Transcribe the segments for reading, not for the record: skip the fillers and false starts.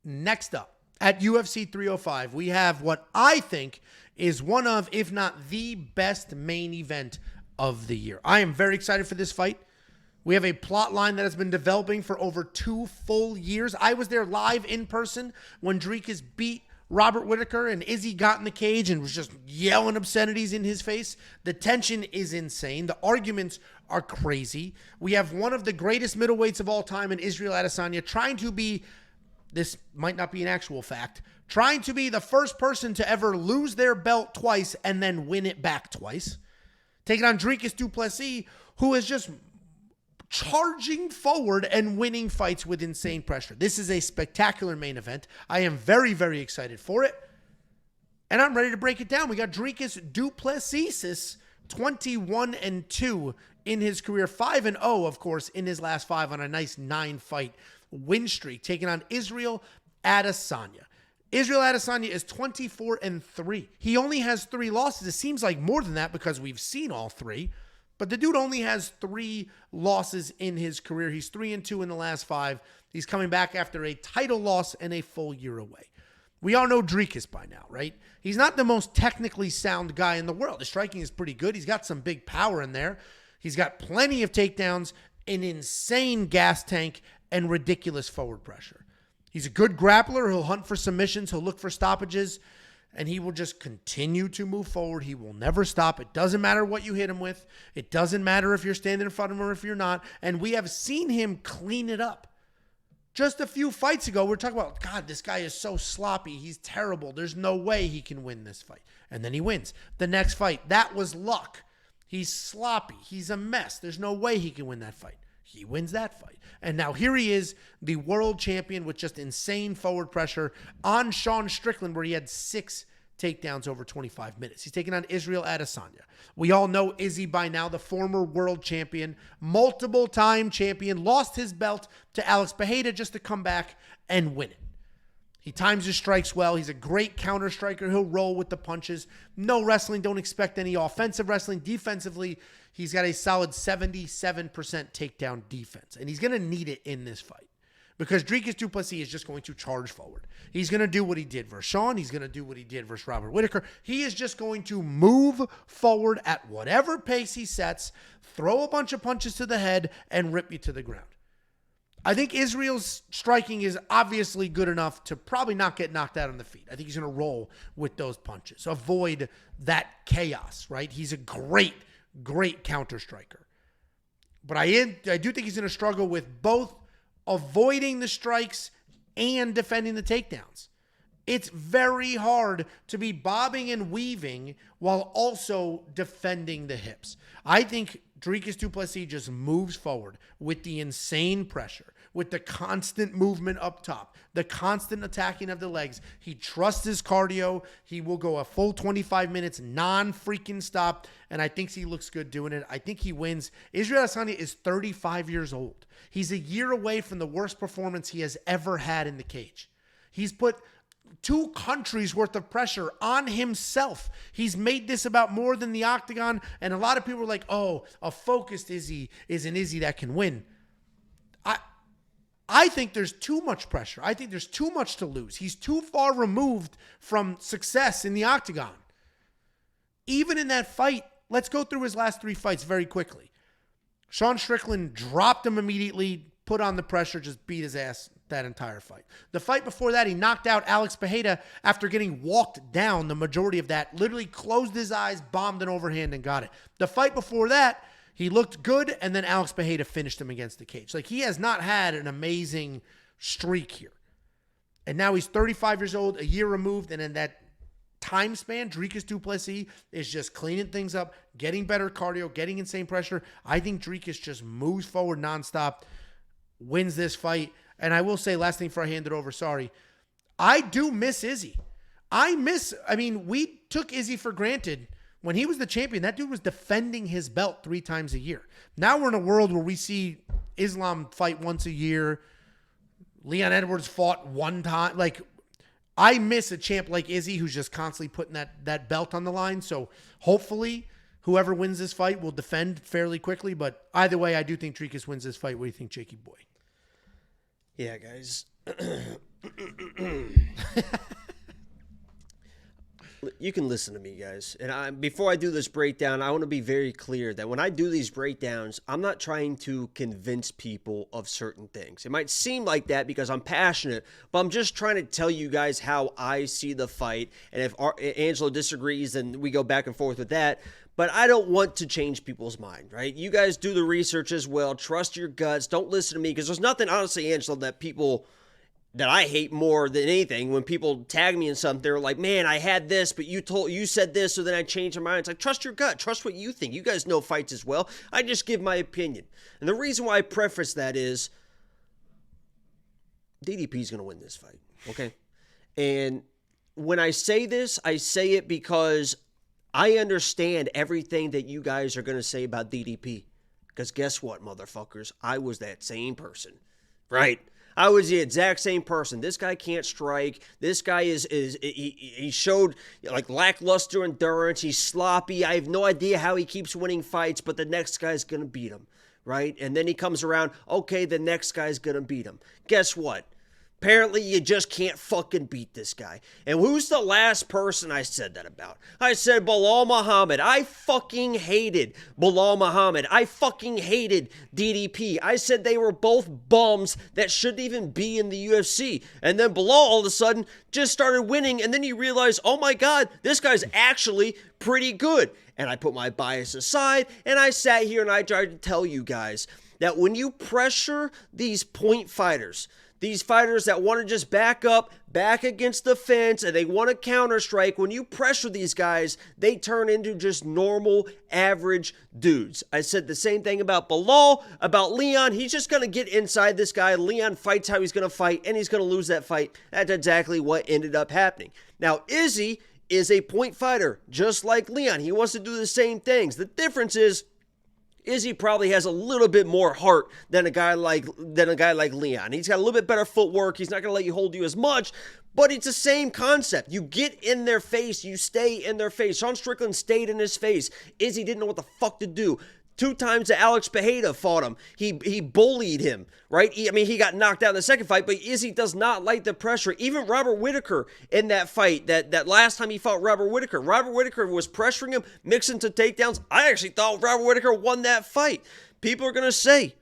Next up, at UFC 305, we have what I think is one of, if not the best main event of the year. I am very excited for this fight. We have a plot line that has been developing for over 2 full years. I was there live in person when Dricus beat Robert Whittaker and Izzy got in the cage and was just yelling obscenities in his face. The tension is insane. The arguments are crazy. We have one of the greatest middleweights of all time in Israel Adesanya trying to be, this might not be an actual fact, trying to be the first person to ever lose their belt twice and then win it back twice. Taking on Dricus Du Plessis, who is just charging forward and winning fights with insane pressure. This is a spectacular main event. I am very, very excited for it. And I'm ready to break it down. We got Dricus Du Plessis, 21-2 in his career, 5-0, of course, in his last 5 on a nice 9-fight win streak, taking on Israel Adesanya. Israel Adesanya is 24-3. He only has 3 losses. It seems like more than that because we've seen all 3. But the dude only has 3 losses in his career. He's 3-2 in the last 5. He's coming back after a title loss and a full year away. We all know Dricus by now, right? He's not the most technically sound guy in the world. His striking is pretty good. He's got some big power in there. He's got plenty of takedowns, an insane gas tank, and ridiculous forward pressure. He's a good grappler. He'll hunt for submissions. He'll look for stoppages. And he will just continue to move forward. He will never stop. It doesn't matter what you hit him with. It doesn't matter if you're standing in front of him or if you're not. And we have seen him clean it up. Just a few fights ago, we're talking about, God, this guy is so sloppy. He's terrible. There's no way he can win this fight. And then he wins. The next fight, that was luck. He's sloppy. He's a mess. There's no way he can win that fight. He wins that fight. And now here he is, the world champion with just insane forward pressure on Sean Strickland, where he had 6 takedowns over 25 minutes. He's taking on Israel Adesanya. We all know Izzy by now, the former world champion, multiple-time champion, lost his belt to Alex Pereira just to come back and win it. He times his strikes well. He's a great counter striker. He'll roll with the punches. No wrestling. Don't expect any offensive wrestling. Defensively, he's got a solid 77% takedown defense. And he's going to need it in this fight because Dricus Du Plessis is just going to charge forward. He's going to do what he did versus Sean. He's going to do what he did versus Robert Whittaker. He is just going to move forward at whatever pace he sets, throw a bunch of punches to the head, and rip you to the ground. I think Israel's striking is obviously good enough to probably not get knocked out on the feet. I think he's going to roll with those punches, avoid that chaos, right? He's a great counter striker. But I do think he's going to struggle with both avoiding the strikes and defending the takedowns. It's very hard to be bobbing and weaving while also defending the hips. I think Dricus Du Plessis just moves forward with the insane pressure, with the constant movement up top, the constant attacking of the legs. He trusts his cardio. He will go a full 25 minutes, non-freaking stop, and I think he looks good doing it. I think he wins. Israel Adesanya is 35 years old. He's a year away from the worst performance he has ever had in the cage. He's put 2 countries worth of pressure on himself. He's made this about more than the octagon, and a lot of people are like, oh, a focused Izzy is an Izzy that can win. I think there's too much pressure. I think there's too much to lose. He's too far removed from success in the octagon. Even in that fight, let's go through his last 3 fights very quickly. Sean Strickland dropped him immediately, put on the pressure, just beat his ass that entire fight. The fight before that, he knocked out Alex Pereira after getting walked down the majority of that, literally closed his eyes, bombed an overhand, and got it. The fight before that, he looked good, and then Alex Pereira finished him against the cage. Like, he has not had an amazing streak here. And now he's 35 years old, a year removed, and in that time span, Dricus Du Plessis is just cleaning things up, getting better cardio, getting insane pressure. I think Dricus just moves forward nonstop, wins this fight. And I will say, last thing before I hand it over, sorry, I do miss Izzy. We took Izzy for granted. When he was the champion, that dude was defending his belt 3 times a year. Now we're in a world where we see Islam fight once a year. Leon Edwards fought 1 time. Like, I miss a champ like Izzy who's just constantly putting that belt on the line. So hopefully whoever wins this fight will defend fairly quickly. But either way, I do think Dricus wins this fight. What do you think, Jakey boy? Yeah, guys. You can listen to me, guys. And before I do this breakdown, I want to be very clear that when I do these breakdowns, I'm not trying to convince people of certain things. It might seem like that because I'm passionate, but I'm just trying to tell you guys how I see the fight. And if Angelo disagrees, then we go back and forth with that. But I don't want to change people's mind, right? You guys do the research as well. Trust your guts. Don't listen to me because there's nothing, honestly, Angelo, that I hate more than anything when people tag me in something. They're like, man, I had this, but you said this, so then I changed my mind. It's like, trust your gut. Trust what you think. You guys know fights as well. I just give my opinion. And the reason why I preface that is DDP is going to win this fight, okay? And when I say this, I say it because I understand everything that you guys are going to say about DDP. Because guess what, motherfuckers? I was that same person, right? I was the exact same person. This guy can't strike. This guy he showed like lackluster endurance. He's sloppy. I have no idea how he keeps winning fights, but the next guy's going to beat him, right? And then he comes around, okay, the next guy's going to beat him. Guess what? Apparently, you just can't fucking beat this guy. And who's the last person I said that about? I said Bilal Muhammad. I fucking hated Bilal Muhammad. I fucking hated DDP. I said they were both bums that shouldn't even be in the UFC. And then Bilal all of a sudden just started winning. And then you realize, oh my God, this guy's actually pretty good. And I put my bias aside and I sat here and I tried to tell you guys that when you pressure these point fighters, these fighters that want to just back up, back against the fence, and they want to counter strike, when you pressure these guys, they turn into just normal, average dudes. I said the same thing about Bilal, about Leon. He's just going to get inside this guy. Leon fights how he's going to fight, and he's going to lose that fight. That's exactly what ended up happening. Now, Izzy is a point fighter, just like Leon. He wants to do the same things. The difference is, Izzy probably has a little bit more heart than a guy like Leon. He's got a little bit better footwork. He's not going to let you hold you as much, but it's the same concept. You get in their face. You stay in their face. Sean Strickland stayed in his face. Izzy didn't know what the fuck to do. 2 times that Alex Pereira fought him, he bullied him, right? He got knocked out in the second fight, but Izzy does not like the pressure. Even Robert Whittaker in that fight, that last time he fought Robert Whittaker was pressuring him, mixing to takedowns. I actually thought Robert Whittaker won that fight. People are going to say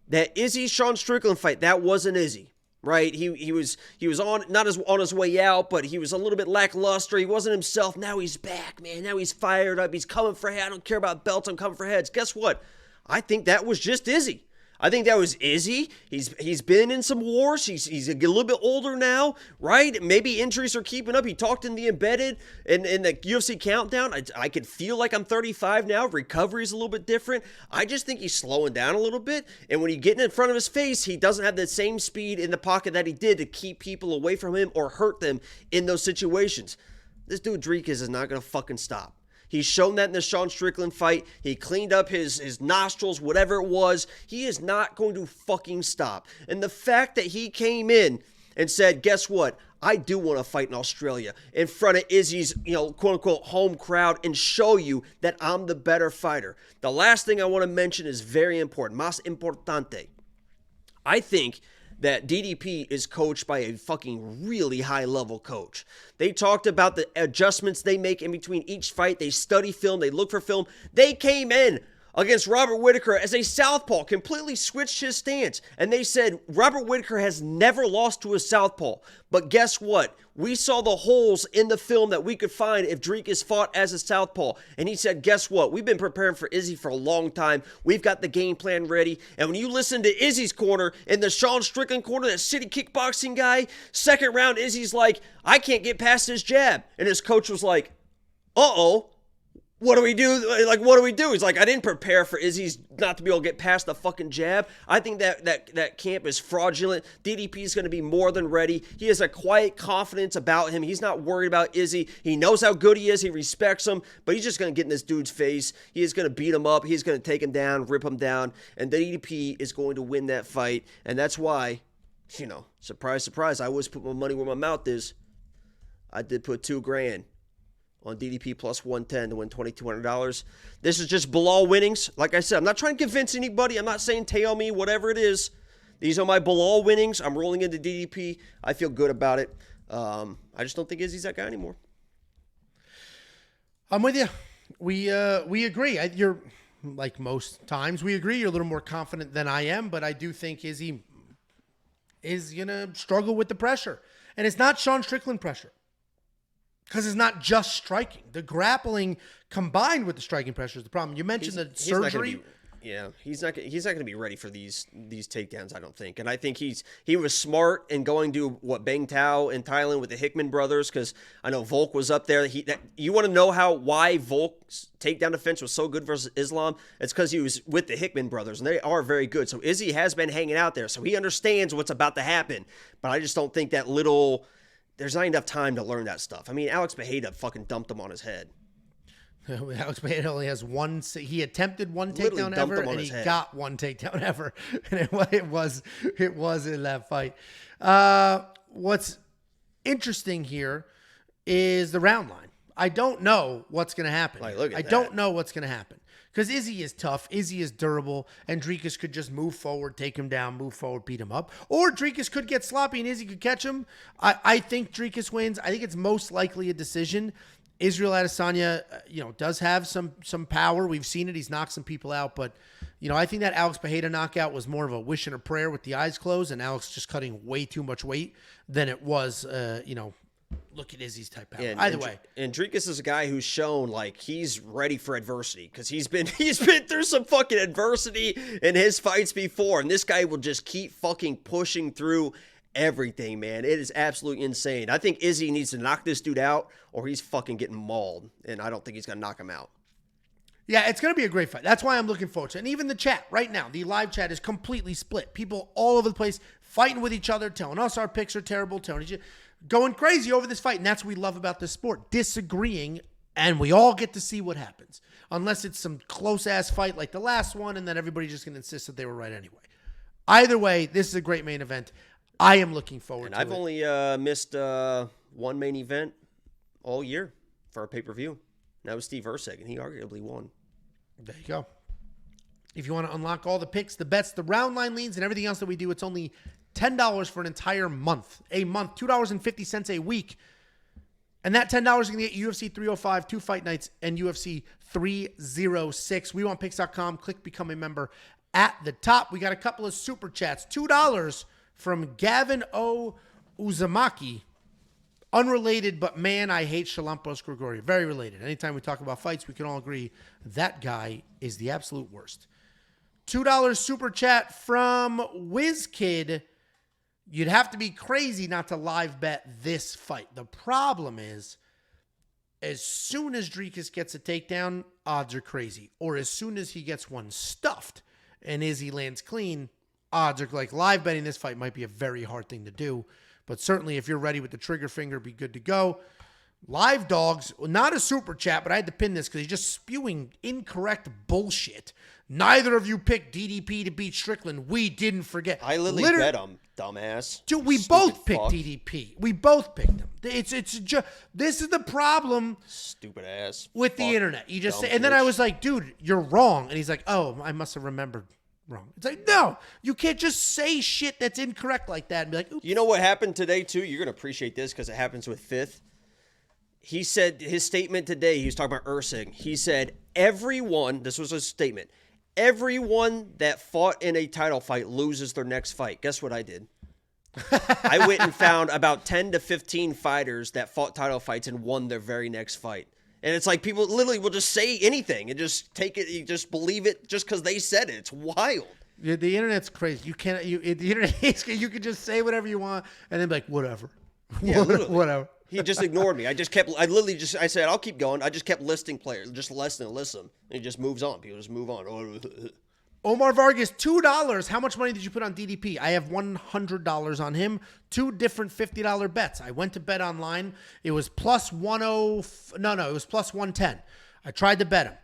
that Izzy Sean Strickland fight, that wasn't Izzy. Right, he was on his way out, but he was a little bit lackluster. He wasn't himself. Now he's back, man. Now he's fired up. He's coming for heads. I don't care about belts. I'm coming for heads. Guess what? I think that was just Izzy. I think that was Izzy. He's been in some wars. He's a little bit older now, right? Maybe injuries are keeping up. He talked in the embedded in the UFC countdown. I could feel like I'm 35 now. Recovery is a little bit different. I just think he's slowing down a little bit. And when you get in front of his face, he doesn't have the same speed in the pocket that he did to keep people away from him or hurt them in those situations. This dude Dricus is not going to fucking stop. He's shown that in the Sean Strickland fight. He cleaned up his nostrils, whatever it was. He is not going to fucking stop. And the fact that he came in and said, guess what? I do want to fight in Australia in front of Izzy's, quote-unquote home crowd and show you that I'm the better fighter. The last thing I want to mention is very important. Más importante. I think that DDP is coached by a fucking really high-level coach. They talked about the adjustments they make in between each fight. They study film. They look for film. They came in against Robert Whittaker as a southpaw, completely switched his stance. And they said Robert Whittaker has never lost to a southpaw. But guess what? We saw the holes in the film that we could find if Dricus fought as a southpaw. And he said, guess what? We've been preparing for Izzy for a long time. We've got the game plan ready. And when you listen to Izzy's corner, in the Sean Strickland corner, that city kickboxing guy, second round, Izzy's like, I can't get past his jab. And his coach was like, uh-oh. What do we do? What do we do? He's like, I didn't prepare for Izzy's not to be able to get past the fucking jab. I think that camp is fraudulent. DDP is going to be more than ready. He has a quiet confidence about him. He's not worried about Izzy. He knows how good he is. He respects him, but he's just going to get in this dude's face. He is going to beat him up. He's going to take him down, rip him down, and DDP is going to win that fight. And that's why, surprise, surprise, I always put my money where my mouth is. I did put $2,000 on DDP plus 110 to win $2,200. This is just Bilal winnings. Like I said, I'm not trying to convince anybody. I'm not saying tail me, whatever it is. These are my Bilal winnings. I'm rolling into DDP. I feel good about it. I just don't think Izzy's that guy anymore. I'm with you. We agree. You're like most times we agree. You're a little more confident than I am, but I do think Izzy is gonna struggle with the pressure, and it's not Sean Strickland pressure because it's not just striking. The grappling combined with the striking pressure is the problem. You mentioned the surgery. He's not going to be ready for these takedowns, I don't think. And I think he was smart in going to what Bang Tao in Thailand with the Hickman brothers, because I know Volk was up there. You want to know why Volk's takedown defense was so good versus Islam? It's because he was with the Hickman brothers, and they are very good. So Izzy has been hanging out there, so he understands what's about to happen. But I just don't think there's not enough time to learn that stuff. I mean, Alex Bejeda fucking dumped him on his head. Alex Bejeda only has one. He attempted one takedown ever, and he got one takedown ever, and it was in that fight. What's interesting here is the round line. I don't know what's going to happen. I don't know what's going to happen because Izzy is tough, Izzy is durable, and Dricus could just move forward, take him down, move forward, beat him up, or Dricus could get sloppy and Izzy could catch him. I think Dricus wins. I think it's most likely a decision. Israel Adesanya, does have some power. We've seen it. He's knocked some people out. But, I think that Alex Bejeda knockout was more of a wish and a prayer with the eyes closed and Alex just cutting way too much weight than it was, look at Izzy's type power. Either way. And Dricus is a guy who's shown, he's ready for adversity because he's been through some fucking adversity in his fights before. And this guy will just keep fucking pushing through everything, man. It is absolutely insane. I think Izzy needs to knock this dude out or he's fucking getting mauled, and I don't think he's going to knock him out. Yeah, it's going to be a great fight. That's why I'm looking forward to it. And even the chat right now, the live chat is completely split. People all over the place fighting with each other, telling us our picks are terrible, going crazy over this fight. And that's what we love about this sport, disagreeing, and we all get to see what happens. Unless it's some close-ass fight like the last one, and then everybody's just going to insist that they were right anyway. Either way, this is a great main event. I am looking forward to it. I've only missed one main event all year for a pay-per-view. That was Steve Erceg, and he arguably won. There you go. If you want to unlock all the picks, the bets, the round line leans, and everything else that we do, it's only $10 for an entire month. A month, $2.50 a week. And that $10 is going to get UFC 305, 2 fight nights, and UFC 306. WeWantPicks.com. Click Become a Member at the top. We got a couple of super chats. $2 from Gavin O. Uzumaki. Unrelated, but man, I hate Shalampos Grigori. Very related. Anytime we talk about fights, we can all agree that guy is the absolute worst. $2 super chat from WizKid. You'd have to be crazy not to live bet this fight. The problem is, as soon as Dricus gets a takedown, odds are crazy. Or as soon as he gets one stuffed and Izzy lands clean, odds are live betting this fight might be a very hard thing to do. But certainly if you're ready with the trigger finger, be good to go. Live dogs, not a super chat, but I had to pin this because he's just spewing incorrect bullshit. Neither of you picked DDP to beat Strickland. We didn't forget. I literally bet him, dumbass. Dude, we both picked DDP. We both picked him. This is the problem. Stupid ass. With the internet. You just say, and then I was like, dude, you're wrong. And he's like, oh, I must have remembered wrong. It's like, no, you can't just say shit that's incorrect like that and be like, oops. You know what happened today, too? You're going to appreciate this because it happens with Fifth. He said his statement today, he was talking about Erceg. He said, this was his statement, everyone that fought in a title fight loses their next fight. Guess what I did? I went and found about 10 to 15 fighters that fought title fights and won their very next fight. And it's like people literally will just say anything and just take it, you just believe it just because they said it. It's wild. Yeah, the internet's crazy. You can't. The internet. You can just say whatever you want and then be like, whatever. Yeah, whatever. He just ignored me. I said, I'll keep going. I just kept listing players, just list them. And he just moves on. People just move on. Omar Vargas, $2. How much money did you put on DDP? I have $100 on him. 2 different $50 bets. I went to bet online. It was plus 10. No, it was plus 110. I tried to bet him.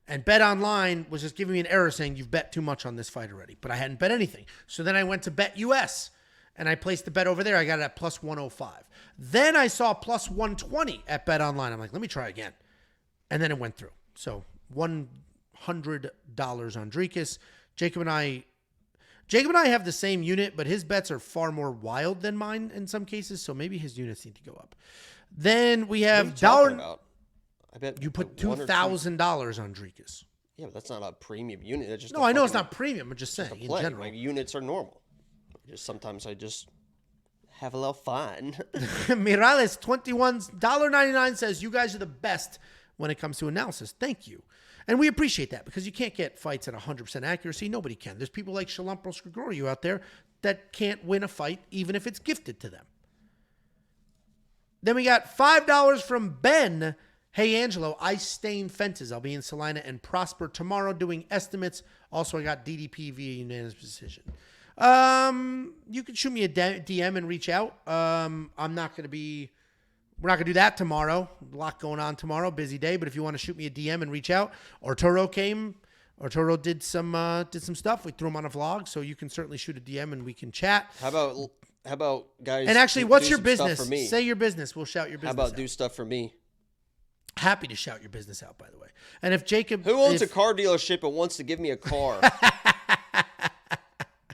And bet online was just giving me an error saying you've bet too much on this fight already. But I hadn't bet anything. So then I went to bet US. And I placed the bet over there. I got it at plus 105. Then I saw plus 120 at bet online. I'm like, let me try again. And then it went through. So $100 on Dricus. Jacob and I, Jacob and I have the same unit, but his bets are far more wild than mine in some cases, so maybe his units need to go up. Then we have about? I bet you put $2,000 on Dricus. Yeah, but that's not a premium unit. That's just no, I know it's not premium. I'm just saying in general. My units are normal. Sometimes I just have a little fun. Mirales $21.99 says you guys are the best when it comes to analysis. Thank you. And we appreciate that because you can't get fights at 100% accuracy. Nobody can. There's people like Shalampro Scrigorio out there that can't win a fight even if it's gifted to them. Then we got $5 from Ben. Hey, Angelo, I stain fences. I'll be in Salina and Prosper tomorrow doing estimates. Also, I got DDP via unanimous decision. You can shoot me a DM and reach out. We're not going to do that tomorrow. A lot going on tomorrow. Busy day. But if you want to shoot me a DM and reach out. Arturo did some stuff. We threw him on a vlog. So you can certainly shoot a DM and we can chat. How about guys? And actually, what's your business? Say your business. We'll shout your business out. How about do stuff for me? Happy to shout your business out, by the way. And if Jacob... Who owns a car dealership and wants to give me a car?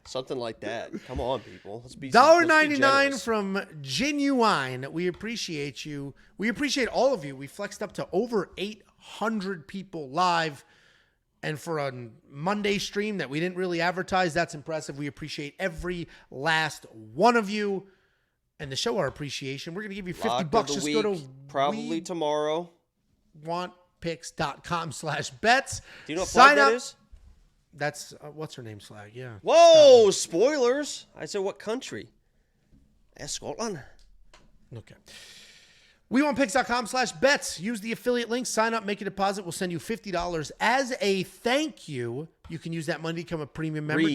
Something like that. Come on, people. Let's be $1.99 from Genuine. We appreciate you. We appreciate all of you. We flexed up to over 800 people live. And for a Monday stream that we didn't really advertise, that's impressive. We appreciate every last one of you. And to show our appreciation, we're going to give you $50. Just go to probably tomorrow. WantPicks.com/bets. Do you know what flag that is? That's what's her name, Slag? Yeah. Whoa! Spoilers. I said what country? That's Scotland. Okay. WeWantPicks.com/bets. Use the affiliate link. Sign up. Make a deposit. We'll send you $50 as a thank you. You can use that money to become a premium member.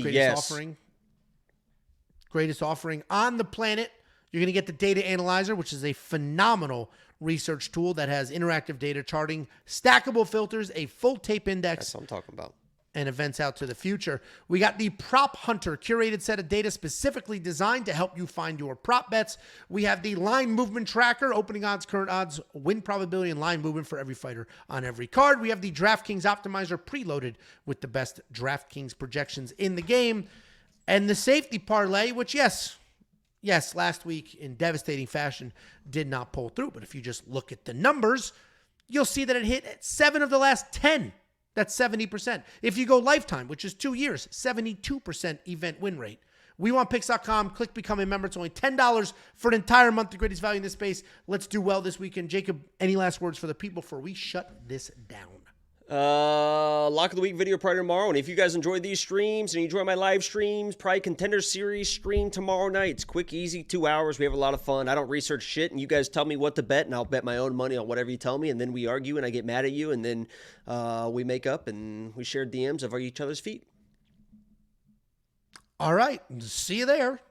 Greatest offering on the planet. You're going to get the Data Analyzer, which is a phenomenal research tool that has interactive data charting, stackable filters, a full tape index. That's what I'm talking about. And events out to the future. We got the Prop Hunter, curated set of data specifically designed to help you find your prop bets. We have the line movement tracker, opening odds, current odds, win probability, and line movement for every fighter on every card. We have the DraftKings Optimizer preloaded with the best DraftKings projections in the game. And the safety parlay, which yes, last week in devastating fashion did not pull through. But if you just look at the numbers, you'll see that it hit at 7 of the last 10. That's 70%. If you go lifetime, which is 2 years, 72% event win rate. WeWantPicks.com. Click Become a Member. It's only $10 for an entire month. The greatest value in this space. Let's do well this weekend. Jacob, any last words for the people before we shut this down? Lock of the week video prior to tomorrow. And if you guys enjoy these streams and you enjoy my live streams, probably Contender Series stream tomorrow night. It's quick, easy, 2 hours. We have a lot of fun. I don't research shit, and you guys tell me what to bet, and I'll bet my own money on whatever you tell me, and then we argue, and I get mad at you, and then we make up, and we share DMs of each other's feet. All right. See you there.